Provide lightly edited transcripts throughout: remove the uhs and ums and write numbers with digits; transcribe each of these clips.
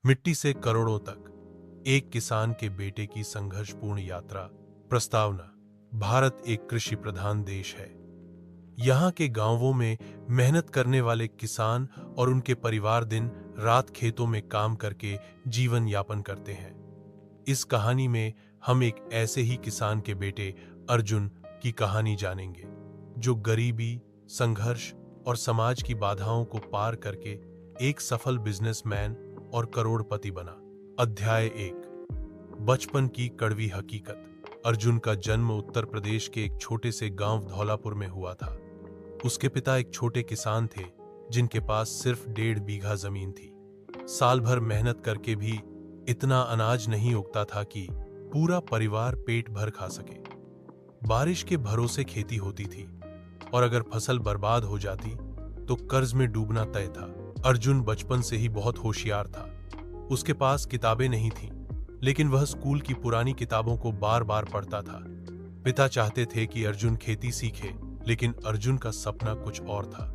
मिट्टी से करोड़ों तक, एक किसान के बेटे की संघर्षपूर्ण यात्रा। प्रस्तावना: भारत एक कृषि प्रधान देश है। यहाँ के गांवों में मेहनत करने वाले किसान और उनके परिवार दिन रात खेतों में काम करके जीवन यापन करते हैं। इस कहानी में हम एक ऐसे ही किसान के बेटे अर्जुन की कहानी जानेंगे, जो गरीबी, संघर्ष और समाज की बाधाओं को पार करके एक सफल बिजनेसमैन और करोड़पति बना। अध्याय 1: बचपन की कड़वी हकीकत। अर्जुन का जन्म उत्तर प्रदेश के एक छोटे से गांव धौलापुर में हुआ था। उसके पिता एक छोटे किसान थे, जिनके पास सिर्फ 1.5 बीघा जमीन थी। साल भर मेहनत करके भी इतना अनाज नहीं उगता था कि पूरा परिवार पेट भर खा सके। बारिश के भरोसे खेती होती थी, और अगर फसल बर्बाद हो जाती तो कर्ज में डूबना तय था। अर्जुन बचपन से ही बहुत होशियार था। उसके पास किताबें नहीं थीं, लेकिन वह स्कूल की पुरानी किताबों को बार बार पढ़ता था। पिता चाहते थे कि अर्जुन खेती सीखे, लेकिन अर्जुन का सपना कुछ और था।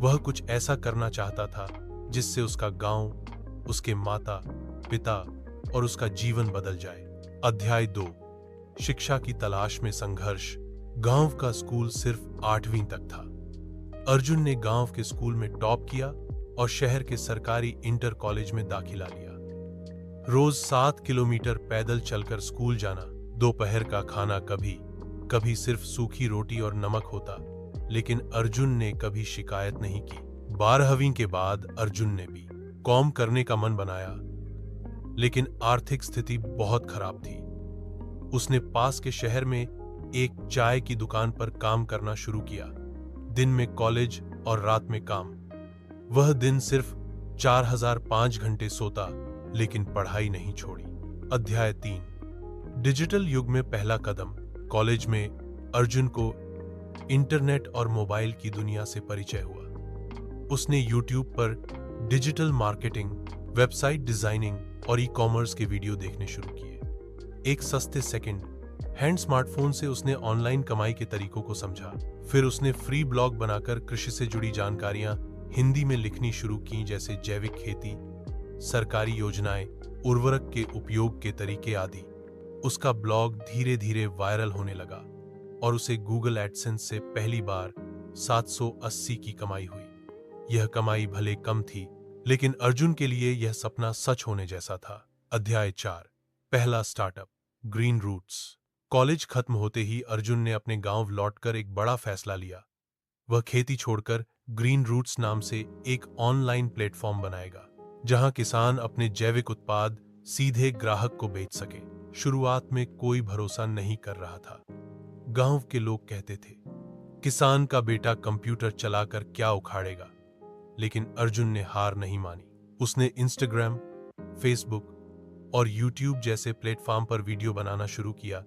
वह कुछ ऐसा करना चाहता था जिससे उसका गांव, उसके माता पिता और उसका जीवन बदल जाए। अध्याय 2: शिक्षा की तलाश में संघर्ष। गांव का स्कूल सिर्फ 8वीं तक था। अर्जुन ने गांव के स्कूल में टॉप किया और शहर के सरकारी इंटर कॉलेज में दाखिला लिया। रोज 7 किलोमीटर पैदल चलकर स्कूल जाना, दोपहर का खाना कभी सिर्फ सूखी रोटी और नमक होता, लेकिन अर्जुन ने कभी शिकायत नहीं की। 12वीं के बाद अर्जुन ने भी कॉम करने का मन बनाया, लेकिन आर्थिक स्थिति बहुत खराब थी। उसने पास के शहर में एक चाय की दुकान पर काम करना शुरू किया। दिन में कॉलेज और रात में काम। वह दिन सिर्फ 4005 घंटे सोता, लेकिन पढ़ाई नहीं छोड़ी। अध्याय 3: डिजिटल युग में पहला कदम। कॉलेज में अर्जुन को इंटरनेट और मोबाइल की दुनिया से परिचय हुआ। उसने यूट्यूब पर डिजिटल मार्केटिंग, वेबसाइट डिजाइनिंग और ई-कॉमर्स के वीडियो देखने शुरू किए। एक सस्ते सेकंड हैंड स्मार्टफोन से उसने ऑनलाइन कमाई के तरीकों को समझा। फिर उसने फ्री ब्लॉग बनाकर कृषि से जुड़ी जानकारियां हिंदी में लिखनी शुरू की, जैसे जैविक खेती, सरकारी योजनाएं, उर्वरक के उपयोग के तरीके आदि। उसका ब्लॉग धीरे धीरे वायरल होने लगा और उसे गूगल एडसेंस से पहली बार 780 की कमाई हुई। यह कमाई भले कम थी, लेकिन अर्जुन के लिए यह सपना सच होने जैसा था। अध्याय 4: पहला स्टार्टअप, ग्रीन रूट्स। कॉलेज खत्म होते ही अर्जुन ने अपने गांव लौटकर एक बड़ा फैसला लिया। वह खेती छोड़कर ग्रीन रूट्स नाम से एक ऑनलाइन प्लेटफॉर्म बनाएगा, जहां किसान अपने जैविक उत्पाद सीधे ग्राहक को बेच सके। शुरुआत में कोई भरोसा नहीं कर रहा था। गांव के लोग कहते थे, किसान का बेटा कंप्यूटर चलाकर क्या उखाड़ेगा, लेकिन अर्जुन ने हार नहीं मानी। उसने इंस्टाग्राम, फेसबुक और यूट्यूब जैसे प्लेटफॉर्म पर वीडियो बनाना शुरू किया।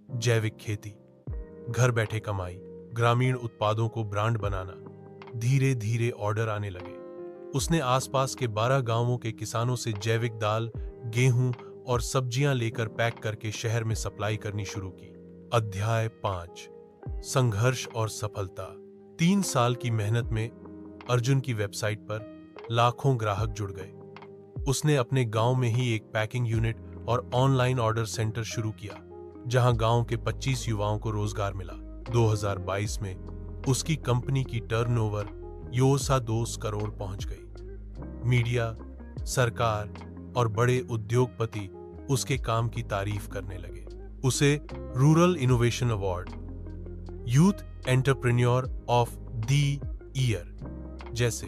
जैविक खेती, घर बैठे कमाई, ग्रामीण उत्पादों को ब्रांड बनाना। धीरे धीरे ऑर्डर आने लगे। उसने आसपास के 12 गांवों के किसानों से जैविक दाल, गेहूं और सब्जियां लेकर पैक करके शहर में सप्लाई करनी शुरू की। अध्याय 5: संघर्ष और सफलता। 3 साल की मेहनत में अर्जुन की वेबसाइट पर लाखों ग्राहक जुड़ गए। उसने अपने गांव में ही एक पैकिंग यूनिट और ऑनलाइन ऑर्डर सेंटर शुरू किया, जहां गांव के 25 युवाओं को रोजगार मिला। 2022 में उसकी कंपनी की टर्नओवर 2 करोड़ पहुंच गई। मीडिया, सरकार और बड़े उद्योगपति उसके काम की तारीफ करने लगे। उसे rural innovation award, youth entrepreneur of the year जैसे